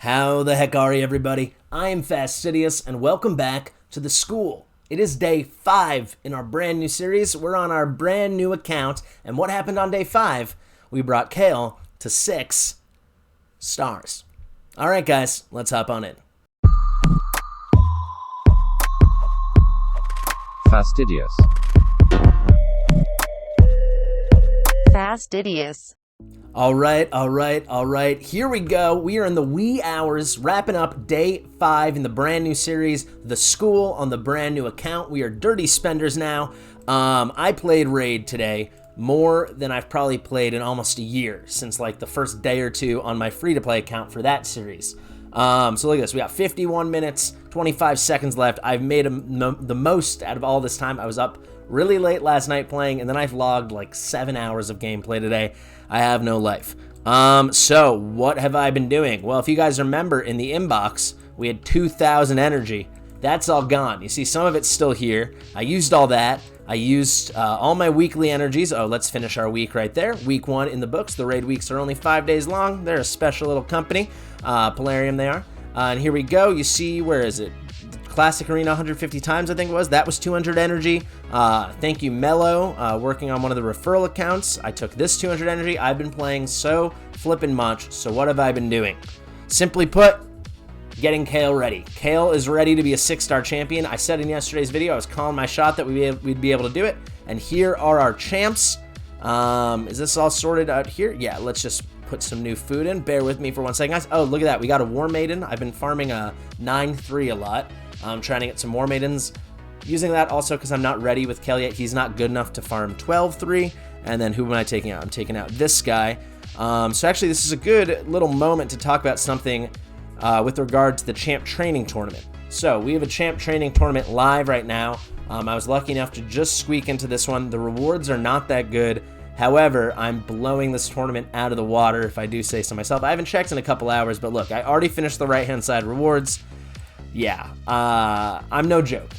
How the heck are you, everybody? I am Fastidious, and welcome back to the school. It is day 5 in our brand new series. We're on our brand new account, and what happened on day 5? We brought KAEL to 6 stars. All right, guys, let's hop on in. Fastidious. Fastidious. All right. Here we go. We are in the wee hours, wrapping up day 5 in the brand new series, The School, on the brand new account. We are dirty spenders now. I played Raid today more than I've probably played in almost a year, since like the first day or two on my free-to-play account for that series. So look at this. We got 51 minutes, 25 seconds left. I've made the most out of all this time. I was up really late last night playing, and then I've logged like 7 hours of gameplay today. I have no life. So what have I been doing? Well, if you guys remember, in the inbox, we had 2,000 energy. That's all gone. You see, some of it's still here. I used all that. I used all my weekly energies. Oh, let's finish our week right there. Week 1 in the books. The raid weeks are only 5 days long. They're a special little company. Polarium they are. And here we go. You see, where is it? Classic Arena 150 times, I think it was. That was 200 energy. Thank you, Mello, working on one of the referral accounts. I took this 200 energy. I've been playing so flippin' much. So what have I been doing? Simply put, getting KAEL ready. KAEL is ready to be a 6-star champion. I said in yesterday's video, I was calling my shot that we'd be able to do it. And here are our champs. Is this all sorted out here? Yeah, let's just put some new food in. Bear with me for 1 second, guys. Oh, look at that. We got a War Maiden. I've been farming a 9-3 a lot. I'm trying to get some War Maidens. Using that also because I'm not ready with KAEL yet. He's not good enough to farm 12-3. And then who am I taking out? I'm taking out this guy. So actually, this is a good little moment to talk about something with regard to the champ training tournament. So we have a champ training tournament live right now. I was lucky enough to just squeak into this one. The rewards are not that good. However, I'm blowing this tournament out of the water, if I do say so myself. I haven't checked in a couple hours, but look, I already finished the right-hand side rewards. Yeah, I'm no joke.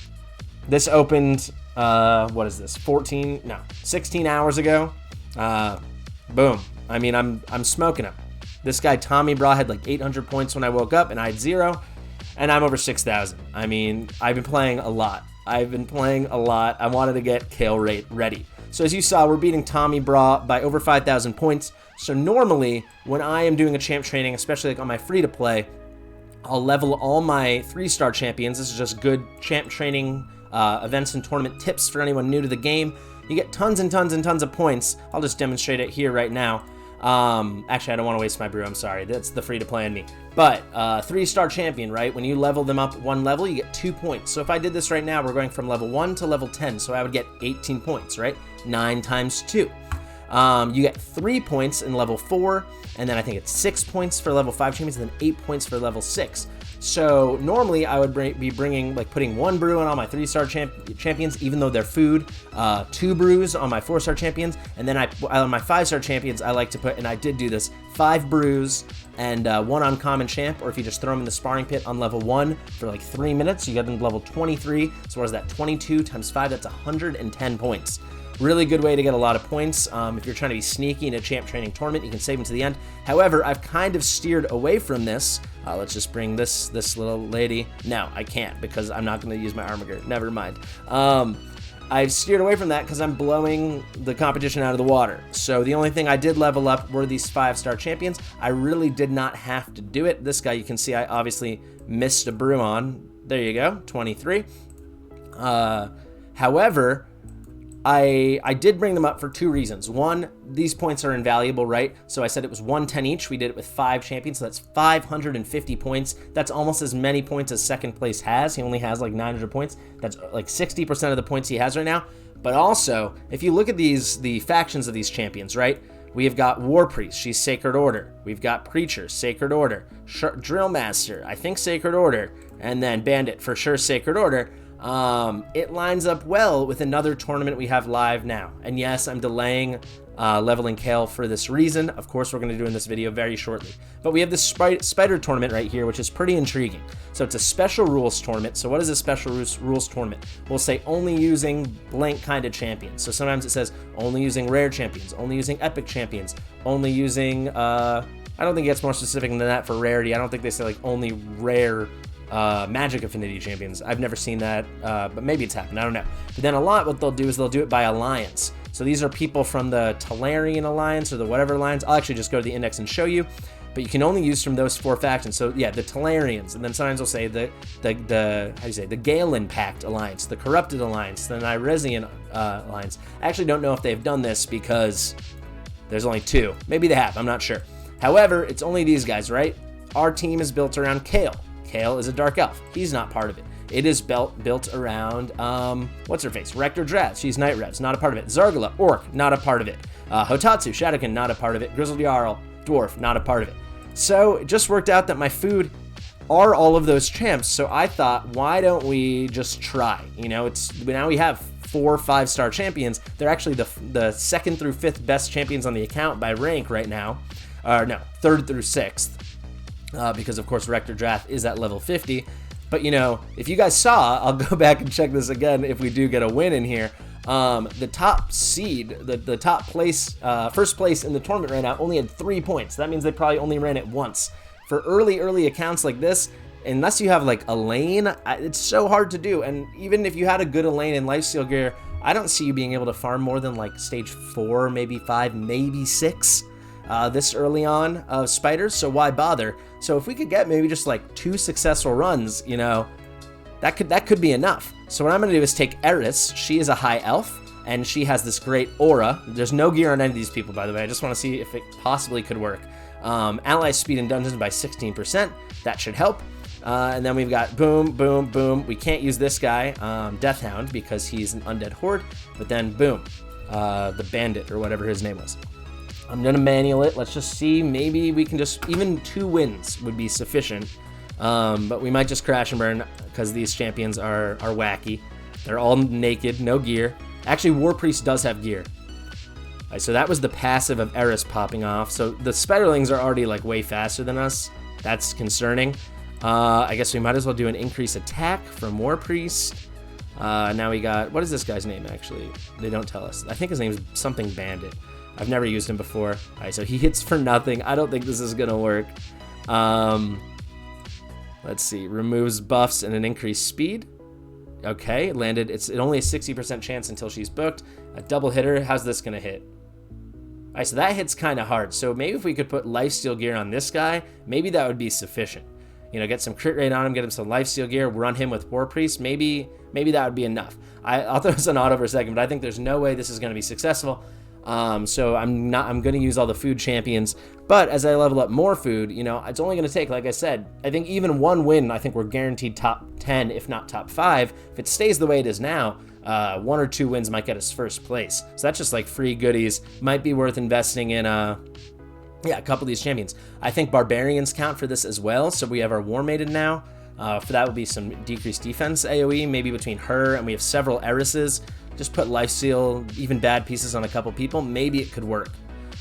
This opened, what is this, 16 hours ago. Boom. I mean, I'm smoking him. This guy, Tommy Bra, had like 800 points when I woke up, and I had 0, and I'm over 6,000. I mean, I've been playing a lot. I wanted to get KAEL ready. So as you saw, we're beating Tommy Bra by over 5,000 points. So normally, when I am doing a champ training, especially like on my free-to-play, I'll level all my 3-star champions. This is just good champ training events and tournament tips for anyone new to the game. You get tons and tons and tons of points. I'll just demonstrate it here right now. Actually, I don't want to waste my brew. I'm sorry. That's the free-to-play in me. But 3-star champion, right? When you level them up 1 level, you get 2 points. So if I did this right now, we're going from level 1 to level 10. So I would get 18 points, right? 9 times 2. You get 3 points in level 4, and then I think it's 6 points for level 5 champions, and then 8 points for level 6. So normally I would be bringing, like, putting 1 brew on all my 3-star champions, even though they're food, 2 brews on my 4-star champions, and then on my 5-star champions, I like to put, and I did do this, 5 brews and 1 uncommon champ, or if you just throw them in the sparring pit on level 1 for like 3 minutes, you get them to level 23. So what is that? 22 times 5, that's 110 points. Really good way to get a lot of points. If you're trying to be sneaky in a champ training tournament, you can save them to the end. However, I've kind of steered away from this. Let's just bring this little lady. No, I can't, because I'm not going to use my armor gear. Never mind. I've steered away from that because I'm blowing the competition out of the water. So the only thing I did level up were these 5-star champions. I really did not have to do it. This guy, you can see I obviously missed a brew on. There you go, 23. However, I did bring them up for 2 reasons. 1, these points are invaluable, right? So I said it was 110 each. We did it with 5 champions, so that's 550 points. That's almost as many points as second place has. He only has like 900 points. That's like 60% of the points he has right now. But also, if you look at the factions of these champions, right? We have got War Priest, she's Sacred Order. We've got Preacher, Sacred Order. Drill Master, I think Sacred Order. And then Bandit, for sure Sacred Order. It lines up well with another tournament we have live now. And yes, I'm delaying leveling KAEL for this reason. Of course, we're going to do in this video very shortly. But we have this spider tournament right here, which is pretty intriguing. So it's a special rules tournament. So what is a special rules tournament? We'll say only using blank kind of champions. So sometimes it says only using rare champions, only using epic champions, only using I don't think it gets more specific than that for rarity. I don't think they say like only rare Magic Affinity champions. I've never seen that, but maybe it's happened. I don't know. But then a lot, what they'll do is they'll do it by alliance. So these are people from the Talarian Alliance or the whatever alliance. I'll actually just go to the index and show you. But you can only use from those 4 factions. So yeah, the Talarians, and then sometimes they'll say the how do you say, the Galen Pact Alliance, the Corrupted Alliance, the Nyresian Alliance. I actually don't know if they've done this because there's only 2. Maybe they have, I'm not sure. However, it's only these guys, right? Our team is built around KAEL. KAEL is a Dark Elf. He's not part of it. It is built around, what's her face? Rector DRATH. She's Night Revs, not a part of it. Zargala, Orc, not a part of it. Hotatsu, Shadowkin, not a part of it. Grizzled Jarl, Dwarf, not a part of it. So it just worked out that my food are all of those champs. So I thought, why don't we just try? You know, now we have 4 5-star champions. They're actually the 2nd through 5th best champions on the account by rank right now. No, 3rd through 6th. Because of course Rector DRATH is at level 50. But you know, if you guys saw, I'll go back and check this again if we do get a win in here. The top seed, the top place, first place in the tournament right now only had 3 points. That means they probably only ran it once. For early accounts like this, unless you have like Elaine, it's so hard to do. And even if you had a good Elaine in lifesteal gear, I don't see you being able to farm more than like stage 4, maybe 5, maybe 6. This early on of spiders, so why bother? So if we could get maybe just like 2 successful runs, you know, that could be enough. So what I'm gonna do is take Eris. She is a high elf, and she has this great aura. There's no gear on any of these people, by the way. I just want to see if it possibly could work. Ally speed in dungeons by 16%. That should help. And then we've got boom, boom, boom. We can't use this guy, Deathhound, because he's an undead horde. But then boom, the bandit or whatever his name was. I'm gonna manual it. Let's just see. Maybe we can just, even 2 wins would be sufficient. But we might just crash and burn because these champions are wacky. They're all naked, no gear. Actually, War Priest does have gear. All right, so that was the passive of Eris popping off. So the Spiderlings are already like way faster than us. That's concerning. I guess we might as well do an increase attack from War Priest. Now we got, what is this guy's name actually? They don't tell us. I think his name is something Bandit. I've never used him before. All right, so he hits for nothing. I don't think this is gonna work. Let's see, removes buffs and an increased speed. Okay, landed. It's only a 60% chance until she's booked. A double hitter. How's this gonna hit? All right, so that hits kind of hard. So maybe if we could put lifesteal gear on this guy, maybe that would be sufficient. You know, get some crit rate on him, get him some lifesteal gear, run him with War Priest. Maybe that would be enough. I'll throw this on auto for a second, but I think there's no way this is gonna be successful. So I'm going to use all the food champions, but as I level up more food, you know, it's only going to take, like I said, I think even 1 win, I think we're guaranteed top 10, if not top 5. If it stays the way it is now, 1 or 2 wins might get us first place. So that's just like free goodies. Might be worth investing in, a couple of these champions. I think barbarians count for this as well. So we have our War Maiden now. For that would be some decreased defense AoE, maybe between her, and we have several Erises. Just put lifesteal, even bad pieces on a couple people. Maybe it could work.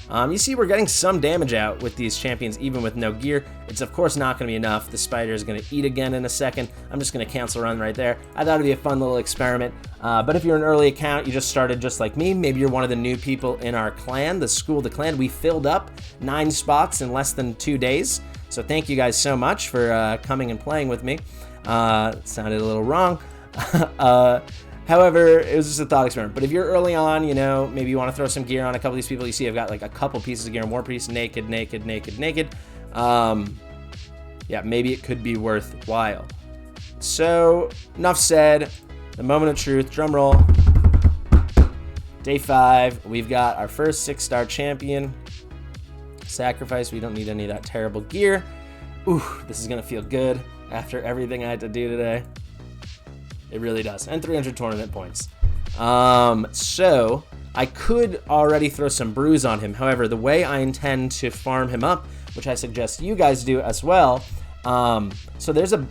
You see we're getting some damage out with these champions, even with no gear. It's of course not going to be enough. The spider is going to eat again in a second. I'm just going to cancel run right there. I thought it'd be a fun little experiment. But if you're an early account, you just started just like me. Maybe you're one of the new people in our clan, the School of the Clan. We filled up 9 spots in less than 2 days. So thank you guys so much for coming and playing with me. It sounded a little wrong. However, it was just a thought experiment. But if you're early on, you know, maybe you want to throw some gear on a couple of these people. You see I've got like a couple pieces of gear on War Priest, naked. Yeah, maybe it could be worthwhile. So, enough said. The moment of truth, drum roll. Day 5, we've got our first 6-star champion. Sacrifice, we don't need any of that terrible gear. Ooh, this is gonna feel good after everything I had to do today. It really does. And 300 tournament points. So I could already throw some brews on him. However, the way I intend to farm him up, which I suggest you guys do as well, so there's a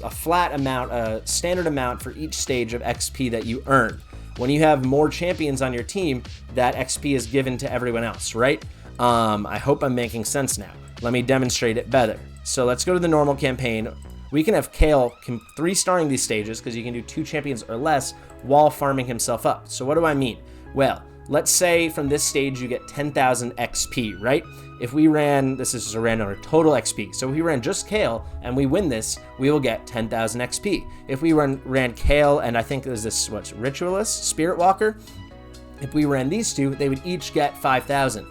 flat amount, a standard amount for each stage of XP that you earn. When you have more champions on your team, that XP is given to everyone else, right? I hope I'm making sense now. Let me demonstrate it better. So let's go to the normal campaign. We can have KAEL 3-starring these stages because you can do 2 champions or less while farming himself up. So what do I mean? Well, let's say from this stage you get 10,000 XP, right? If we ran, this is just a random number, total XP. So if we ran just KAEL and we win this, we will get 10,000 XP. If we ran KAEL and I think there's this, Ritualist, Spirit Walker, if we ran these two, they would each get 5,000.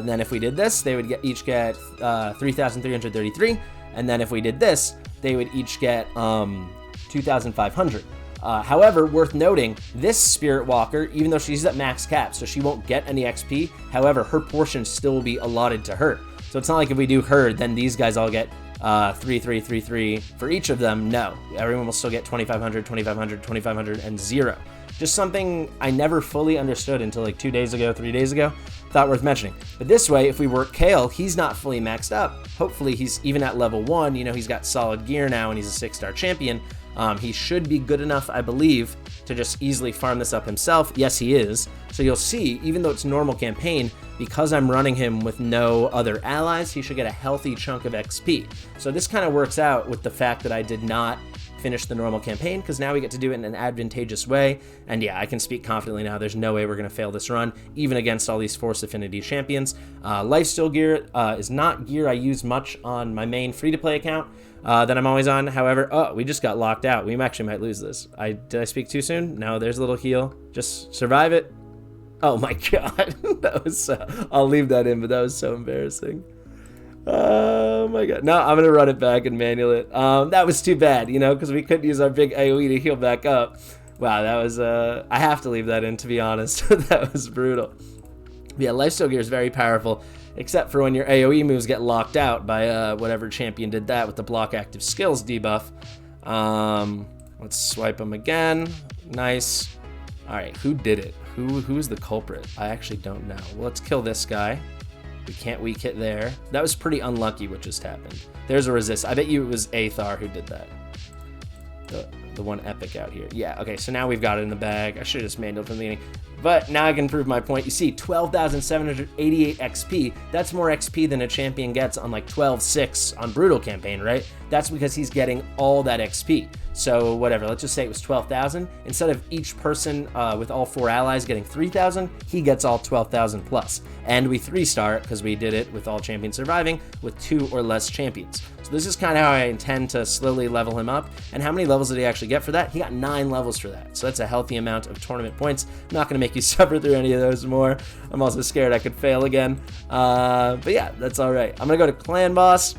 Then if we did this, they would each get 3,333. And then if we did this, they would each get 2,500. However, worth noting, this Spirit Walker, even though she's at max cap, so she won't get any XP, however, her portion still will be allotted to her. So it's not like if we do her, then these guys all get 3,333 for each of them. No, everyone will still get 2,500, 2,500, 2,500, and 0. Just something I never fully understood until like 2 days ago, 3 days ago. Thought worth mentioning. But this way, if we work KAEL, he's not fully maxed up. Hopefully he's even at level 1, you know, he's got solid gear now and he's a 6-star champion. He should be good enough, I believe, to just easily farm this up himself. Yes, he is. So you'll see, even though it's normal campaign, because I'm running him with no other allies, he should get a healthy chunk of XP. So this kind of works out with the fact that I did not finish the normal campaign, because now we get to do it in an advantageous way. And yeah, I can speak confidently now. There's no way we're going to fail this run, even against all these Force Affinity champions. Lifesteal gear is not gear I use much on my main free-to-play account that I'm always on. However, we just got locked out. We actually might lose this. Did I speak too soon? No, there's a little heal. Just survive it. Oh my god. That was I'll leave that in, but that was so embarrassing. Oh my god. No, I'm gonna run it back and manual it. That was too bad, you know, because we couldn't use our big AoE to heal back up. Wow, that was I have to leave that in, to be honest. That was brutal. Yeah, lifesteal gear is very powerful, except for when your AoE moves get locked out by whatever champion did that with the block active skills debuff. Let's swipe them again. Nice. All right, who did it? Who's the culprit? I actually don't know. Well, let's kill this guy. We can't weak hit there. That was pretty unlucky what just happened. There's a resist. I bet you it was Aethar who did that. The one epic out here. Yeah, okay, so now we've got it in the bag. I should have just manualed from the beginning. But now I can prove my point. You see, 12,788 XP. That's more XP than a champion gets on like 12-6 on Brutal campaign, right? That's because he's getting all that XP. So whatever, let's just say it was 12,000. Instead of each person with all 4 allies getting 3,000, he gets all 12,000 plus. And we 3-star it because we did it with all champions surviving with 2 or less champions. So this is kind of how I intend to slowly level him up. And how many levels did he actually get for that? He got 9 levels for that. So that's a healthy amount of tournament points. I'm not going to make you suffer through any of those more. I'm also scared I could fail again. But yeah, that's all right. I'm going to go to Clan Boss.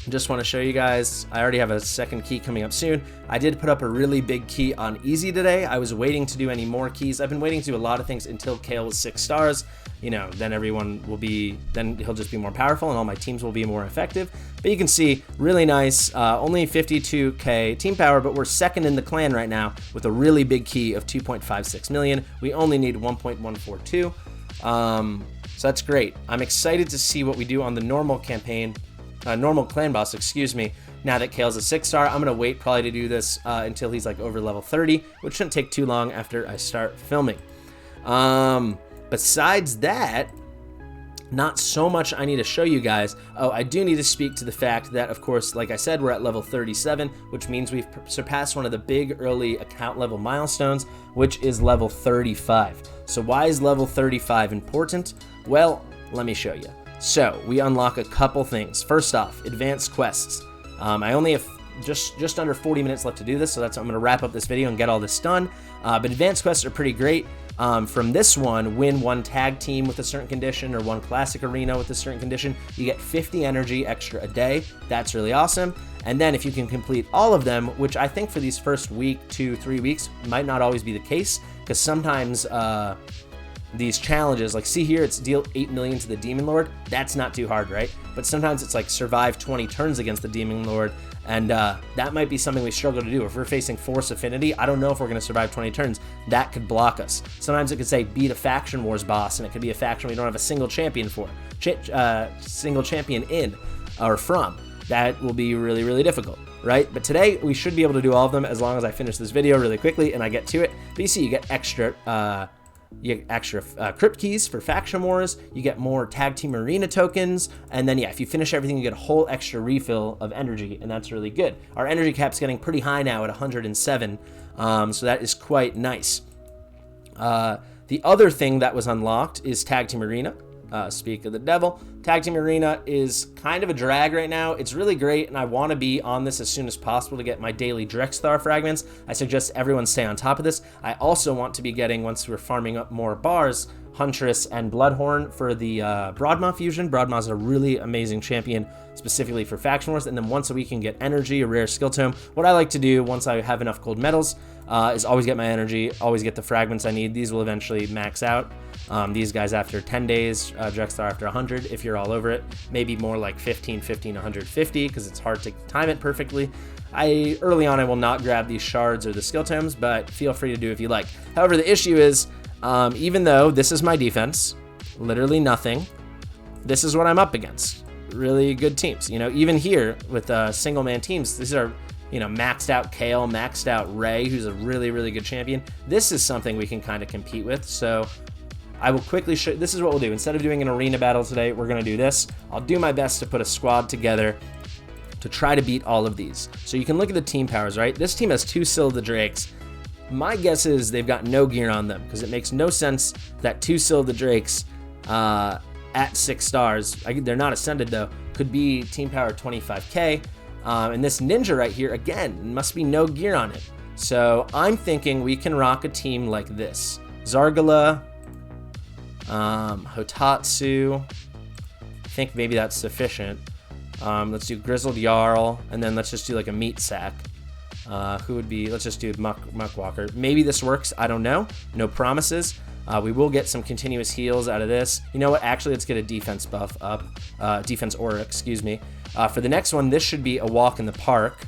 Just want to show you guys, I already have a second key coming up soon. I did put up a really big key on easy today. I was waiting to do any more keys. I've been waiting to do a lot of things until KAEL was 6 stars. You know, then everyone will be, then he'll just be more powerful and all my teams will be more effective. But you can see, really nice, only 52k team power, but we're second in the clan right now with a really big key of 2.56 million. We only need 1.142. So that's great. I'm excited to see what we do on the normal campaign. Normal clan boss, excuse me. Now that KAEL's a 6-star, I'm gonna wait probably to do this until he's like over level 30, which shouldn't take too long after I start filming. Besides that, not so much I need to show you guys. Oh, I do need to speak to the fact that, of course, like I said, we're at level 37, which means we've surpassed one of the big early account level milestones, which is level 35. So why is level 35 important? Well, let me show you. So we unlock a couple things. First off, advanced quests. I only have just under 40 minutes left to do this, so I'm going to wrap up this video and get all this done. But advanced quests are pretty great. From this one, win 1 tag team with a certain condition or 1 classic arena with a certain condition. You get 50 energy extra a day. That's really awesome. And then if you can complete all of them, which I think for these first week, 2-3 weeks, might not always be the case, because sometimes these challenges, like see here, it's deal 8 million to the Demon Lord. That's not too hard, right? But sometimes it's like survive 20 turns against the Demon Lord, and that might be something we struggle to do. If we're facing Force Affinity, I don't know if we're going to survive 20 turns. That could block us. Sometimes it could say beat a Faction Wars boss, and it could be a faction we don't have a single champion for, single champion in or from. That will be really, really difficult, right? But today we should be able to do all of them as long as I finish this video really quickly and I get to it. But you see, you get extra crypt keys for faction wars, you get more tag team arena tokens, and then yeah, if you finish everything, you get a whole extra refill of energy, and that's really good. Our energy cap's getting pretty high now at 107, so that is quite nice. The other thing that was unlocked is Tag Team Arena. Speak of the devil. Tag Team Arena is kind of a drag right now. It's really great, and I want to be on this as soon as possible to get my daily Drexthar fragments. I suggest everyone stay on top of this. I also want to be getting, once we're farming up more bars, Huntress and Bloodhorn for the Broadmaw fusion. Broadmaw is a really amazing champion, specifically for Faction Wars, and then once a week you can get energy, a rare skill tome. What I like to do once I have enough gold medals is always get my energy, always get the fragments I need. These will eventually max out. These guys after 10 days, Drexthar after 100, if you're all over it. Maybe more like 15, 150, because it's hard to time it perfectly. Early on, I will not grab these shards or the skill tomes, but feel free to do if you like. However, the issue is, even though this is my defense, literally nothing, this is what I'm up against. Really good teams. You know, even here with single man teams, these are, you know, maxed out KAEL, maxed out Ray, who's a really, really good champion. This is something we can kind of compete with. So I will quickly show, this is what we'll do. Instead of doing an arena battle today, we're going to do this. I'll do my best to put a squad together to try to beat all of these. So you can look at the team powers, right? This team has 2 Syl the Drakes. My guess is they've got no gear on them, because it makes no sense that 2 Syl the Drakes at 6 stars, they're not ascended though, could be team power 25k. And this ninja right here, again, must be no gear on it. So I'm thinking we can rock a team like this. Zargala, Hotatsu, I think maybe that's sufficient. Let's do Grizzled Jarl, and then let's just do like a meat sack. Who would be, let's just do Muckwalker. Maybe this works, I don't know. No promises. We will get some continuous heals out of this. You know what, actually let's get a defense buff up. Defense aura, excuse me. For the next one, this should be a walk in the park.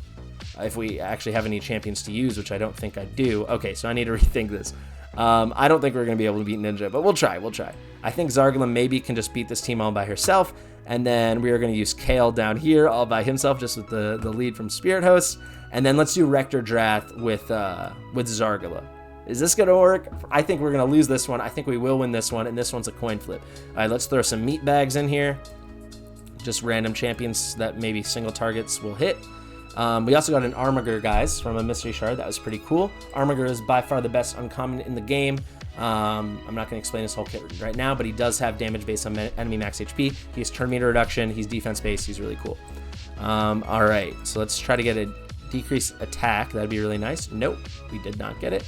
If we actually have any champions to use, which I don't think I do. Okay, so I need to rethink this. I don't think we're going to be able to beat Ninja, but we'll try. I think Zargala maybe can just beat this team all by herself, and then we are going to use KAEL down here all by himself, just with the lead from Spirit Host, and then let's do Rector Drath with Zargala. Is this going to work? I think we're going to lose this one. I think we will win this one, and this one's a coin flip. All right, let's throw some meat bags in here. Just random champions that maybe single targets will hit. We also got an Armiger, guys, from a Mystery Shard. That was pretty cool. Armiger is by far the best uncommon in the game. I'm not going to explain his whole kit right now, but he does have damage based on enemy max HP. He has turn meter reduction. He's defense based. He's really cool. All right, so let's try to get a decreased attack. That'd be really nice. Nope, we did not get it.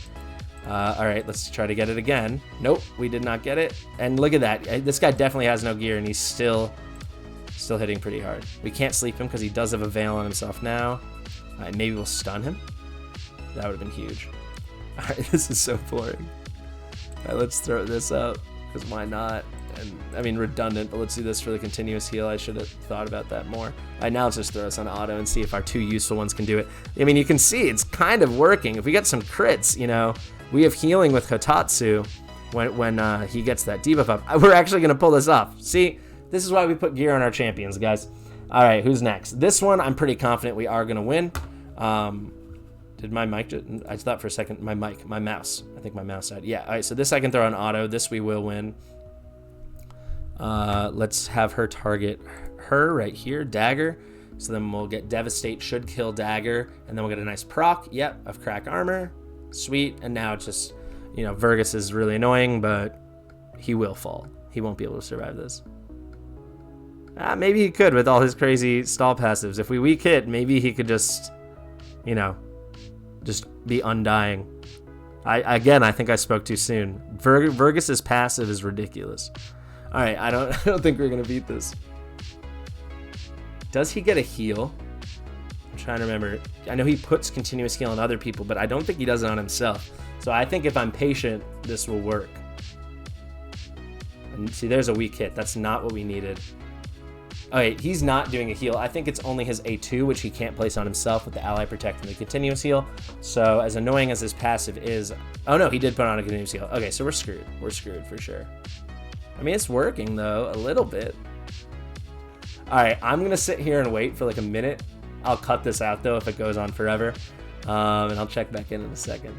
All right, let's try to get it again. Nope, we did not get it. And look at that. This guy definitely has no gear, and he's still hitting pretty hard. We can't sleep him because he does have a veil on himself now. All right, maybe we'll stun him. That would have been huge. All right, this is so boring. All right, let's throw this up, because why not? And I mean, redundant, but let's do this for the continuous heal. I should have thought about that more. All right, now let's just throw us on auto and see if our 2 useful ones can do it. I mean, you can see it's kind of working. If we get some crits, you know, we have healing with Hotatsu when he gets that debuff up. We're actually going to pull this off. See? This is why we put gear on our champions, guys. All right, who's next? This one, I'm pretty confident we are going to win. Did my mic, I thought for a second, my mouse. I think my mouse died. Yeah, all right, so this I can throw on auto. This we will win. Let's have her target her right here, Dagger. So then we'll get Devastate, should kill Dagger, and then we'll get a nice proc, yep, of Crack Armor. Sweet, and now it's just, you know, Vergus is really annoying, but he will fall. He won't be able to survive this. Maybe he could with all his crazy stall passives. If we weak hit, maybe he could just, you know, just be undying. I think I spoke too soon. Vergus's passive is ridiculous. All right, I don't think we're gonna beat this. Does he get a heal? I'm trying to remember. I know he puts continuous heal on other people, but I don't think he does it on himself. So I think if I'm patient, this will work. And see, there's a weak hit. That's not what we needed. Okay, he's not doing a heal. I think it's only his A2, which he can't place on himself with the ally protect and the continuous heal. So as annoying as his passive is, oh no, he did put on a continuous heal. Okay, so we're screwed. We're screwed for sure. I mean, it's working though, a little bit. All right, I'm gonna sit here and wait for like a minute. I'll cut this out though if it goes on forever. And I'll check back in a second.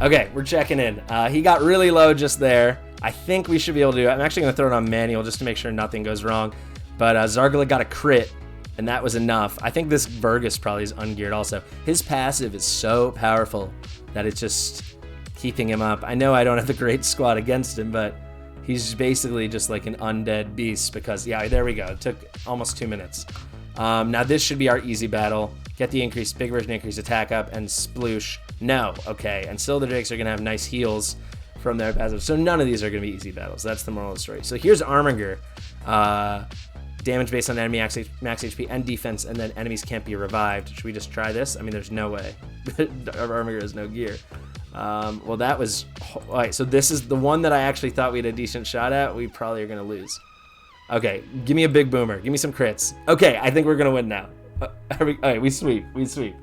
Okay, we're checking in. He got really low just there. I think we should be able to do it. I'm actually gonna throw it on manual just to make sure nothing goes wrong. But Zargala got a crit, and that was enough. I think this Vergus probably is ungeared also. His passive is so powerful that it's just, keeping him up. I know I don't have a great squad against him, but he's basically just like an undead beast because, yeah, there we go. It took almost 2 minutes. Now this should be our easy battle. Get the increased big version increase attack up and sploosh. No, okay. And still the Drakes are going to have nice heals from their passive. So none of these are going to be easy battles. That's the moral of the story. So here's Armiger. Damage based on enemy max HP and defense, and then enemies can't be revived. Should we just try this? I mean, there's no way. Armiger has no gear. Well, that was... All right, so this is the one that I actually thought we had a decent shot at. We probably are going to lose. Okay, give me a big boomer. Give me some crits. Okay, I think we're going to win now. All right, we sweep. We sweep.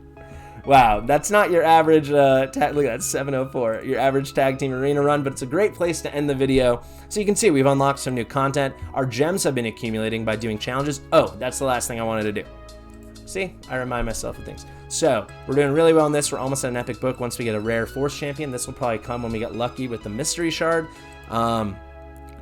Wow, that's not your average tag. Look at that, 704. Your average tag team arena run, but it's a great place to end the video. So you can see we've unlocked some new content. Our gems have been accumulating by doing challenges. Oh, that's the last thing I wanted to do. See, I remind myself of things. So we're doing really well in this. We're almost at an epic book. Once we get a rare force champion, this will probably come when we get lucky with the mystery shard.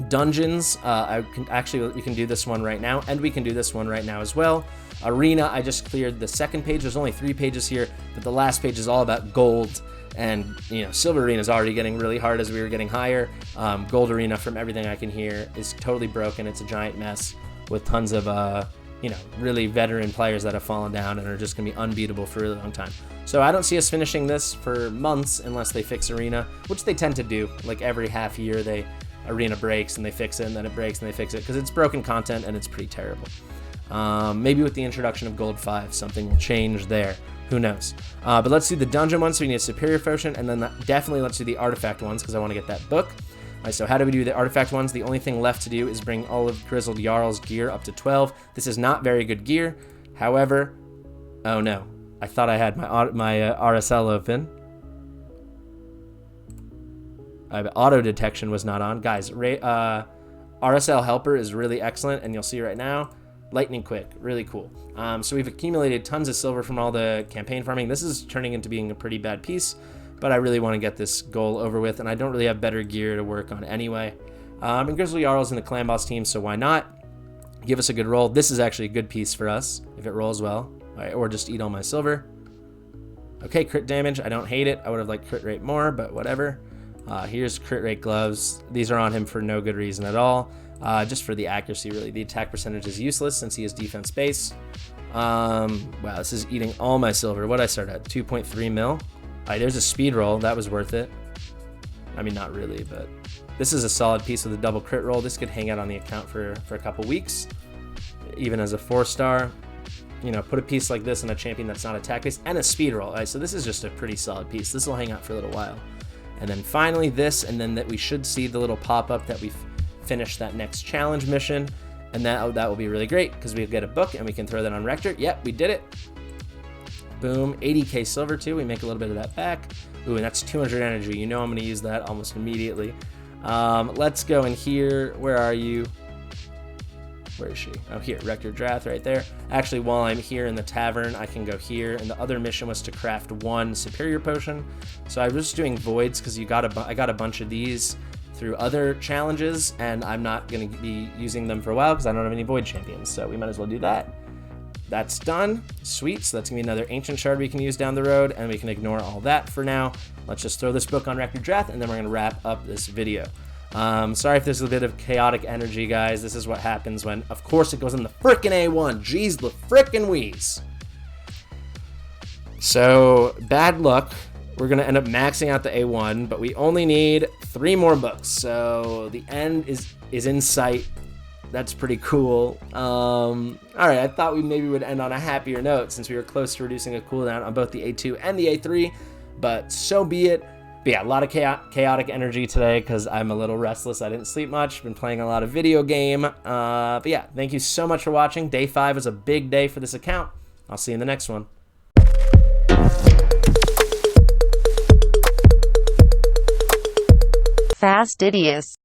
Dungeons, we can do this one right now, and we can do this one right now as well. Arena, I just cleared the second page. There's only 3 pages here, but the last page is all about gold. And, you know, Silver Arena is already getting really hard as we were getting higher. Gold Arena, from everything I can hear, is totally broken. It's a giant mess with tons of, you know, really veteran players that have fallen down and are just going to be unbeatable for a really long time. So I don't see us finishing this for months unless they fix Arena, which they tend to do. Like every half year, Arena breaks and they fix it, and then it breaks and they fix it, because it's broken content and it's pretty terrible. Maybe with the introduction of Gold 5, something will change there. Who knows? But let's do the dungeon ones, so we need a superior potion, and then definitely let's do the artifact ones, because I want to get that book. All right, so how do we do the artifact ones? The only thing left to do is bring all of Grizzled Jarl's gear up to 12. This is not very good gear. However, oh no, I thought I had my RSL open. Auto detection was not on. Guys, RSL helper is really excellent, and you'll see right now, lightning quick, really cool. So we've accumulated tons of silver from all the campaign farming. This is turning into being a pretty bad piece, but I really want to get this goal over with, and I don't really have better gear to work on anyway. And Grizzly Jarl's in the clan boss team, so why not? Give us a good roll. This is actually a good piece for us if it rolls well. All right, or just eat all my silver. Okay, crit damage. I don't hate it. I would have liked crit rate more, but whatever. Here's crit rate gloves. These are on him for no good reason at all. Just for the accuracy, really. The attack percentage is useless since he is defense base. Wow, this is eating all my silver. What did I start at? 2.3 mil. All right, there's a speed roll. That was worth it. I mean, not really, but this is a solid piece with a double crit roll. This could hang out on the account for a couple weeks, even as a 4-star. You know, put a piece like this in a champion that's not attack based, and a speed roll. All right, so this is just a pretty solid piece. This will hang out for a little while. And then finally this, and then that we should see the little pop-up that we've finished that next challenge mission, and that will be really great because we'll get a book and we can throw that on Rector. Yep, we did it. Boom, 80k silver too. We make a little bit of that back. Ooh, and that's 200 energy. You know I'm going to use that almost immediately. Let's go in here. Where are you? Where is she? Oh, here, Rector DRATH right there. Actually, while I'm here in the tavern, I can go here, and the other mission was to craft 1 superior potion. So I was just doing voids because I got a bunch of these through other challenges, and I'm not going to be using them for a while because I don't have any void champions, so we might as well do that. That's done. Sweet, so that's going to be another ancient shard we can use down the road, and we can ignore all that for now. Let's just throw this book on Rector DRATH, and then we're going to wrap up this video. Sorry if there's a bit of chaotic energy, guys. This is what happens when, of course, it goes in the frickin' A1. Jeez, the frickin' wheeze. So, bad luck. We're going to end up maxing out the A1, but we only need 3 more books. So, the end is in sight. That's pretty cool. All right, I thought we maybe would end on a happier note since we were close to reducing a cooldown on both the A2 and the A3, but so be it. But yeah, a lot of chaotic energy today because I'm a little restless. I didn't sleep much. Been playing a lot of video game. But yeah, thank you so much for watching. Day 5 was a big day for this account. I'll see you in the next one. Fastidious.